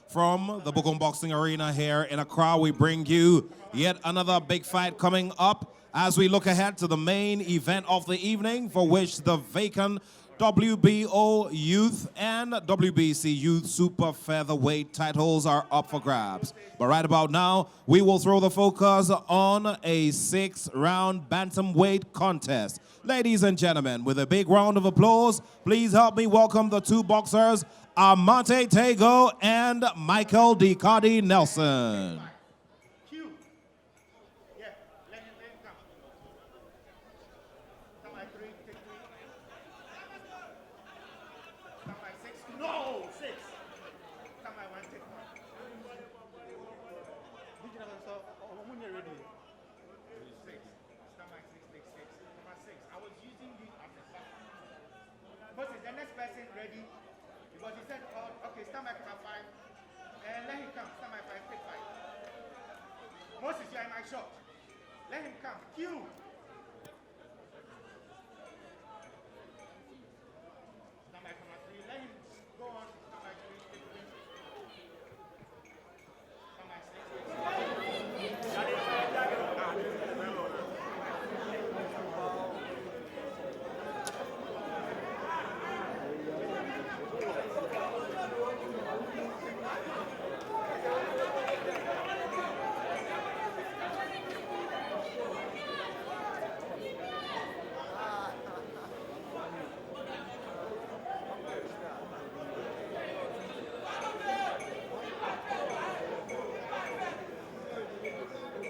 From the Bukom Boxing Arena here in Accra, we bring you yet another big fight coming up as we look ahead to the main event of the evening, for which the vacant WBO Youth and WBC Youth Super Featherweight titles are up for grabs. But right about now, we will throw the focus on a 6-round bantamweight contest. Ladies and gentlemen, with a big round of applause, please help me welcome the two boxers, Amartey Tagoe and Michael Decardi-Nelson. The next person ready, because he said, oh, okay, stand by for 5, and let him come, stand by 5, take 5. Moses, you are in my shot. Let him come. Q. Stand by for 3, let him go on, stand by 3, take 3. Stand by 6.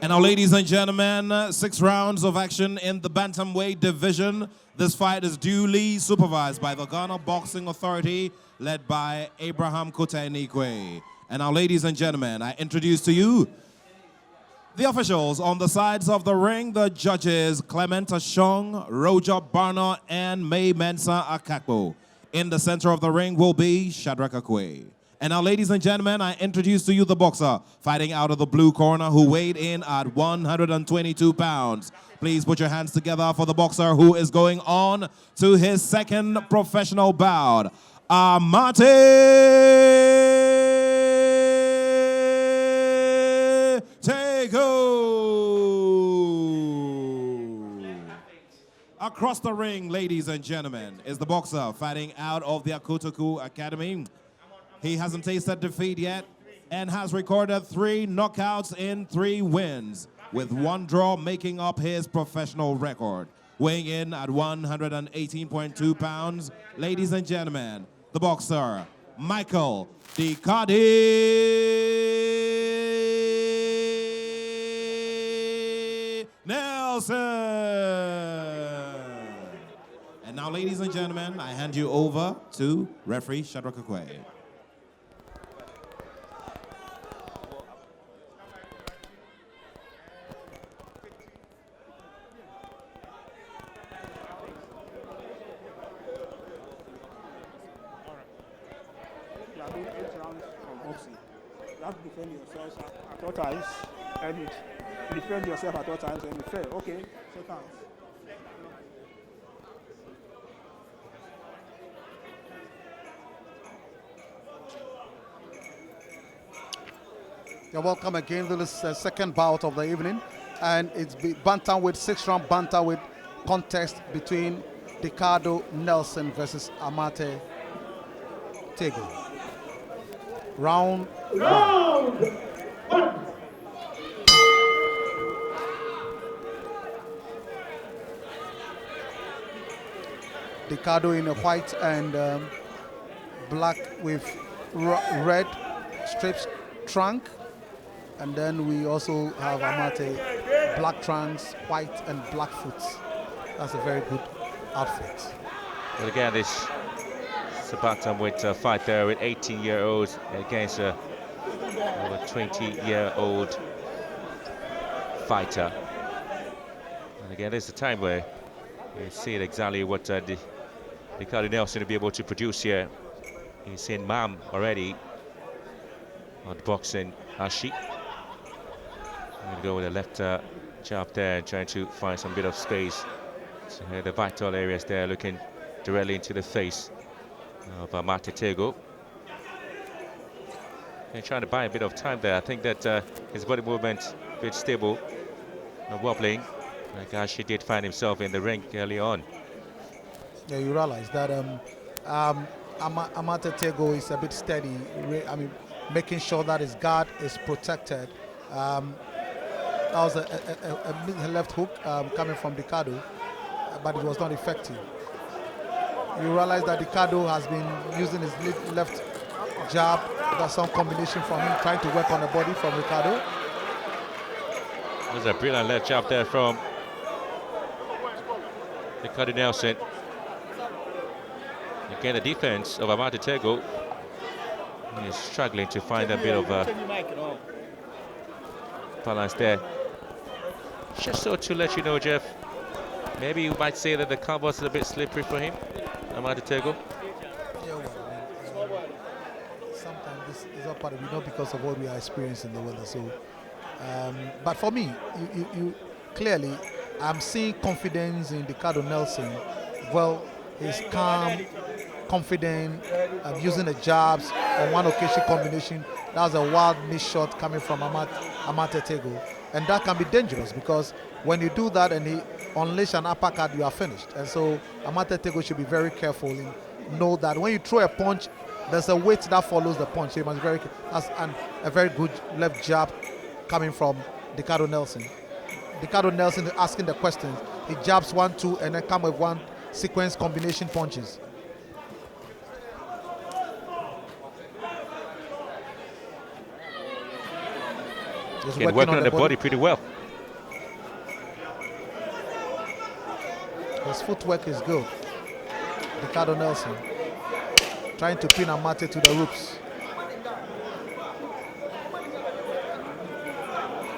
And now, ladies and gentlemen, 6 rounds of action in the bantamweight division. This fight is duly supervised by the Ghana Boxing Authority, led by Abraham Kote-Nikwe. And now, ladies and gentlemen, I introduce to you the officials on the sides of the ring, the judges Clement Ashong, Roger Barner, and May Mensa Akakpo. In the center of the ring will be Shadrach Akwe. And now, ladies and gentlemen, I introduce to you the boxer fighting out of the blue corner, who weighed in at 122 pounds. Please put your hands together for the boxer who is going on to his second professional bout, Amartey Tagoe. Across the ring, ladies and gentlemen, is the boxer fighting out of the Akutuku Academy. He hasn't tasted defeat yet and has recorded 3 knockouts in 3 wins, with 1 draw making up his professional record. Weighing in at 118.2 pounds, ladies and gentlemen, the boxer, Michael Decardi-Nelson. And now, ladies and gentlemen, I hand you over to referee Shadrach Akwe. You have to defend yourself at all times, and defend yourself at all times, and be fair. Okay, shake hands. You're welcome again to this second bout of the evening, and it's bantamweight 6-round bantamweight contest between Decardi-Nelson versus Amartey Tagoe. Round 1. Decardi in a white and black with red strips trunk, and then we also have Amartey black trunks, white and black foot. That's a very good outfit. Well, again, this is a bantamweight fight there with 18-year-olds against a 20-year-old fighter. And again, there's a time where you see exactly what Decardi-Nelson will be able to produce here. He's seen Mam already on the boxing sheet. We'll go with the left jab there, trying to find some bit of space. So the vital areas there, looking directly into the face of Amartey Tagoe. And trying to buy a bit of time there. I think that his body movement a bit stable, not wobbling. Like Ashi did find himself in the ring early on. Yeah, you realize that Amartey Tagoe is a bit steady. I mean, making sure that his guard is protected. That was a left hook coming from Decardi, but it was not effective. You realize that Decardi has been using his left jab. That's some combination from him trying to work on the body from Decardi. There's a brilliant left jab there from Decardi-Nelson. Again, the defense of Amartey Tagoe is struggling to find a bit of balance there. Just so to let you know, Jeff, maybe you might say that the canvas is a bit slippery for him, Amartey Tagoe. Yeah, well, sometimes this is not part of it, not because of what we are experiencing in the weather. So, but for me, you clearly, I'm seeing confidence in Decardi-Nelson. Well, he's calm, confident, using the jabs on one occasion combination. That was a wild miss shot coming from Amartey Tagoe, and that can be dangerous because when you do that and he unleash an uppercut, you are finished. And so Amartey Tagoe should be very careful and know that when you throw a punch, there's a weight that follows the punch. So you must be very careful. A very good left jab coming from Decardi-Nelson. Decardi-Nelson is asking the questions. He jabs 1-2 and then come with one sequence combination punches. He's working on the body pretty well. His footwork is good. Decardi-Nelson trying to pin Amartey to the ropes.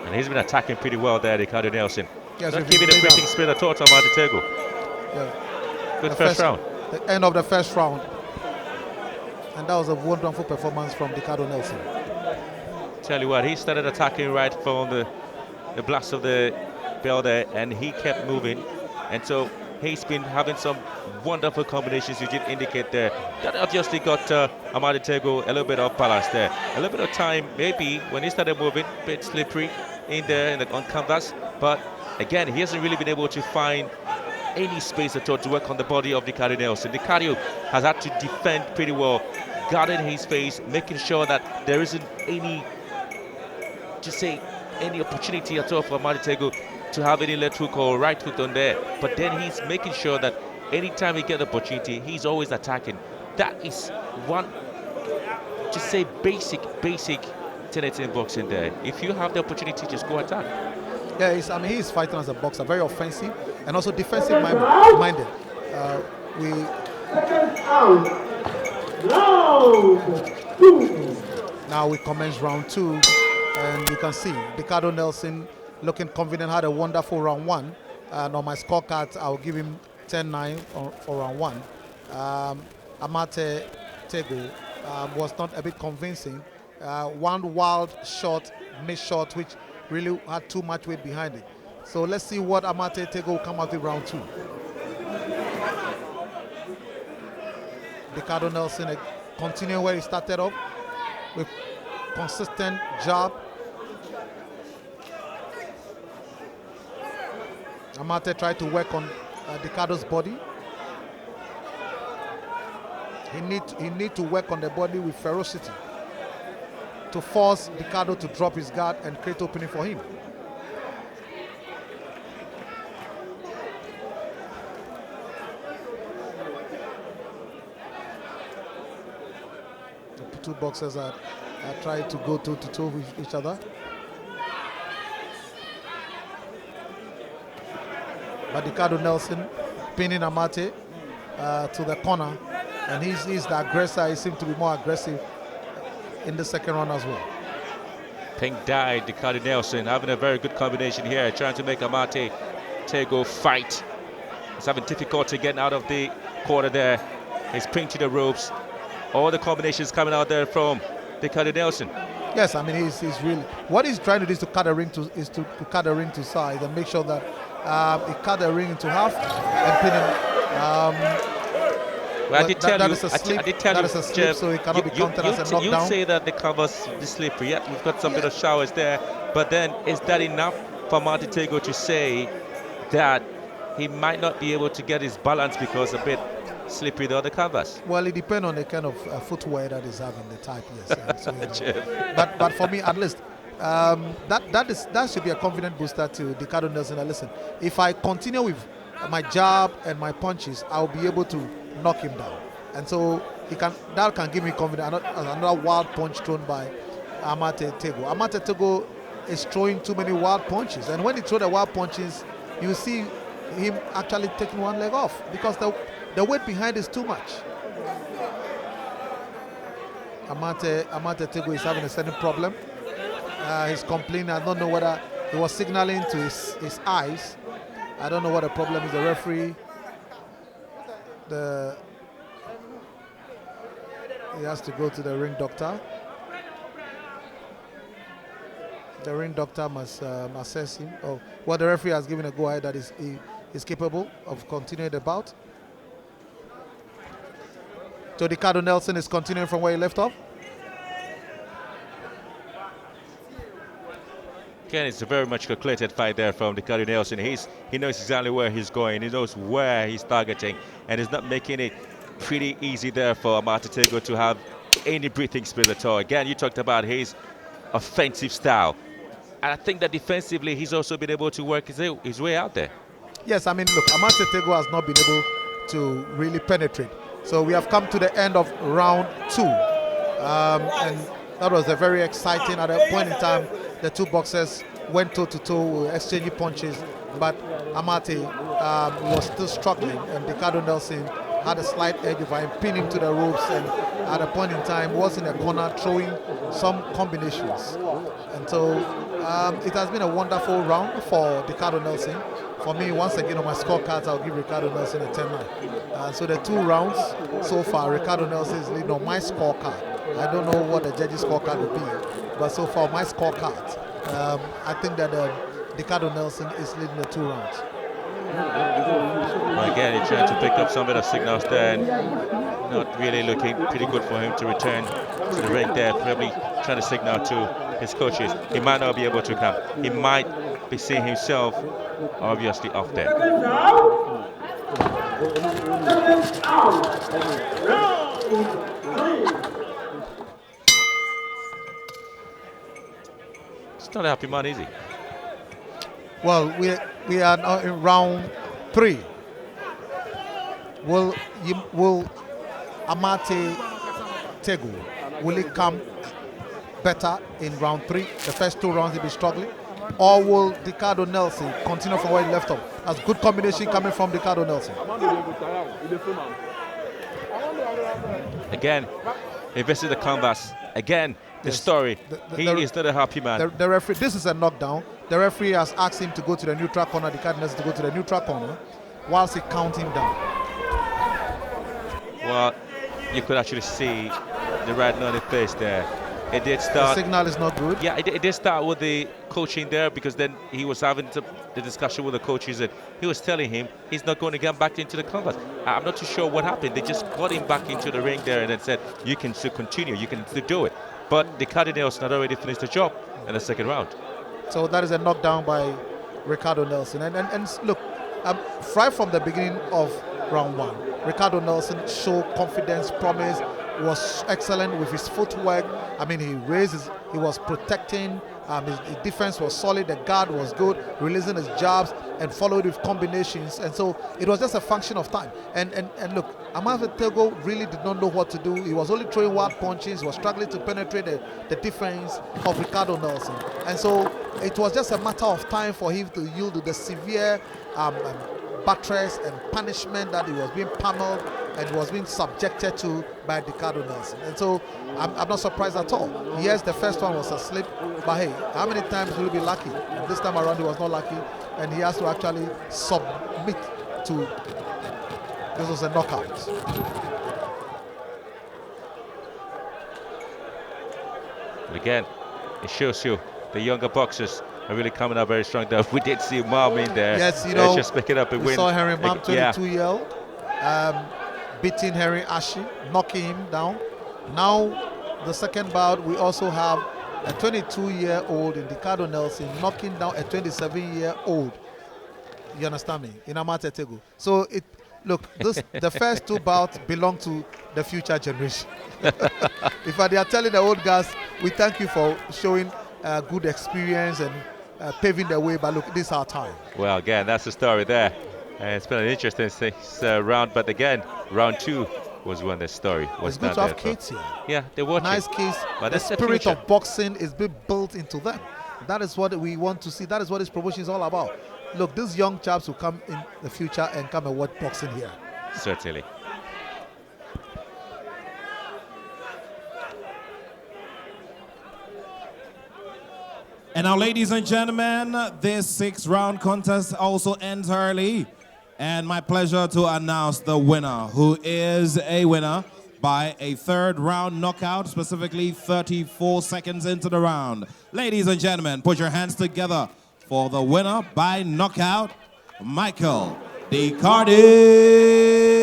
And he's been attacking pretty well there, Decardi-Nelson. Yes, not giving a breathing spin at all to Amartey Tagoe. Yeah. Good first round. The end of the first round. And that was a wonderful performance from Decardi-Nelson. Tell you what, he started attacking right from the blast of the bell there, and he kept moving. And so he's been having some wonderful combinations you did indicate there. That obviously got Amartey Tagoe a little bit off balance there. A little bit of time, maybe, when he started moving, a bit slippery in there on canvas. But again, he hasn't really been able to find any space at all to work on the body of Decardi-Nelson. Decardi has had to defend pretty well, guarding his face, making sure that there isn't any, just say, any opportunity at all for Amartey Tagoe to have any left hook or right hook on there. But then he's making sure that anytime he gets the opportunity, he's always attacking. That is one, just say, basic tenet in boxing there. If you have the opportunity, just go attack. Yeah, he's fighting as a boxer, very offensive and also defensive minded. Now we commence round 2, and you can see Decardi-Nelson looking confident, had a wonderful round 1. And on my scorecard, I'll give him 10-9 for round 1. Amartey Tagoe was not a bit convincing. One wild shot, missed shot, which really had too much weight behind it. So let's see what Amartey Tagoe will come out with round 2. Decardi-Nelson continuing where he started off with consistent jab. Amartey tried to work on Decardi's body. He need to work on the body with ferocity to force Decardi to drop his guard and create opening for him. The two boxers are trying to go toe-to-toe with each other. But Decardi-Nelson pinning Amartey to the corner, and he's the aggressor. He seems to be more aggressive in the second round as well. Pink died, Decardi-Nelson having a very good combination here, trying to make Amartey Tagoe fight. He's having difficulty getting out of the quarter there. He's pinned to the ropes. All the combinations coming out there from Decardi-Nelson. Yes, I mean he's really, what he's trying to do is to cut the ring to size and make sure that he cut the ring into half and pin him. Well, I did tell that you. is a slip. I did tell that you, is a slip, Jeff, so it cannot be counted as a knockdown. You say that the cover's slippery. Yeah, we've got some bit of showers there. But then, is that enough for Amartey Tagoe to say that he might not be able to get his balance because a bit slippery the other covers? Well, it depends on the kind of footwear that he's having, the type, yes. But for me, at least, that should be a confident booster to Decardi-Nelson. Listen, if I continue with my jab and my punches, I'll be able to knock him down. And so that can give me confidence. Another wild punch thrown by Amartey Tagoe. Amartey Tagoe is throwing too many wild punches, and when he throws the wild punches, you see him actually taking one leg off because the weight behind is too much. Amartey Tagoe is having a certain problem. He's complaining. I don't know whether he was signaling to his eyes. I don't know what the problem is. The referee, he has to go to the ring doctor. The ring doctor must assess him. Oh, well, the referee has given a go-ahead that he is capable of continuing the bout. So Decardi-Nelson is continuing from where he left off. Again, it's a very much calculated fight there from Decardi-Nelson. He knows exactly where he's going. He knows where he's targeting, and he's not making it pretty easy there for Amartey Tagoe to have any breathing space at all. Again, you talked about his offensive style, and I think that defensively he's also been able to work his way out there. Yes, I mean, look, Amartey Tagoe has not been able to really penetrate. So we have come to the end of round 2, and that was a very exciting. At a point in time, the two boxers went toe-to-toe, exchanging punches, but Amartey was still struggling, and Decardi-Nelson had a slight edge over him, pinned him to the ropes, and at a point in time was in a corner throwing some combinations. And so it has been a wonderful round for Decardi-Nelson. For me, once again on my scorecards, I'll give Decardi-Nelson a 10-9. So the 2 rounds so far, Decardi-Nelson is leading on my scorecard. I don't know what the judges' scorecard will be, but so far my scorecard, I think that Decardi-Nelson is leading the 2 rounds. Well, again, he's trying to pick up some bit of signals there, and not really looking pretty good for him to return to the ring there. Probably trying to signal to his coaches. He might not be able to come. He might be seeing himself obviously off there. It's not a happy man, is he? Well, we are now in round 3. Will Amartey Tagoe, will he come better in round 3? The first 2 rounds he'll be struggling, or will Decardi-Nelson continue from where he left off? That's good combination coming from Decardi-Nelson. Again, he visits the canvas. Again, the story. He is not a happy man. The referee, this is a knockdown. The referee has asked him to go to the neutral corner, Decardi-Nelson to go to the neutral corner, whilst he counts him down. Well, you could actually see the red on the face there. It did start. The signal is not good. Yeah, it did start with the coaching there, because then he was having the discussion with the coaches, and he was telling him he's not going to get back into the combat. I'm not too sure what happened. They just got him back into the ring there and then said, you can still continue, you can still do it. But Decardi-Nelson had already finished the job in the second round. So that is a knockdown by Decardi-Nelson. And look, right from the beginning of round 1, Decardi-Nelson showed confidence, promise, was excellent with his footwork. I mean, he was protecting, his defense was solid, the guard was good, releasing his jabs and followed with combinations. And so it was just a function of time. And look, Amartey Tagoe really did not know what to do. He was only throwing wild punches, he was struggling to penetrate the defense of Decardi-Nelson. And so it was just a matter of time for him to yield to the severe buttress and punishment that he was being pummeled and was being subjected to by Decardi-Nelson. And so I'm not surprised at all. Yes, the first one was a slip, but hey, how many times will he be lucky? And this time around he was not lucky, and he has to actually submit to, this was a knockout. But again, it shows you the younger boxers are really coming out very strong. Though we did see Mom in there. Yes, you know, just picking up a we win. saw Henry Mom, 22-year-old. beating Henry Ashi, knocking him down. Now, the second bout, we also have a 22-year-old in Decardi-Nelson knocking down a 27-year-old. You understand me? In Amartey Tagoe. So the first two bouts belong to the future generation. If they are telling the old guys, we thank you for showing good experience and paving the way, but look, this is our time. Well, again, that's the story there. And it's been an interesting round, but again, round 2 was when the story was It's good to have kids here. Yeah, they're watching. Nice kids. But the that's the spirit future. of boxing is being built into them. That is what we want to see. That is what this promotion is all about. Look, these young chaps will come in the future and come and watch boxing here. Certainly. And now, ladies and gentlemen, this 6-round contest also ends early. And my pleasure to announce the winner, who is a winner by a 3rd round knockout, specifically 34 seconds into the round. Ladies and gentlemen, put your hands together for the winner by knockout, Michael Decardi-Nelson.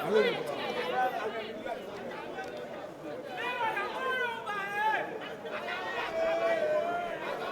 Hello.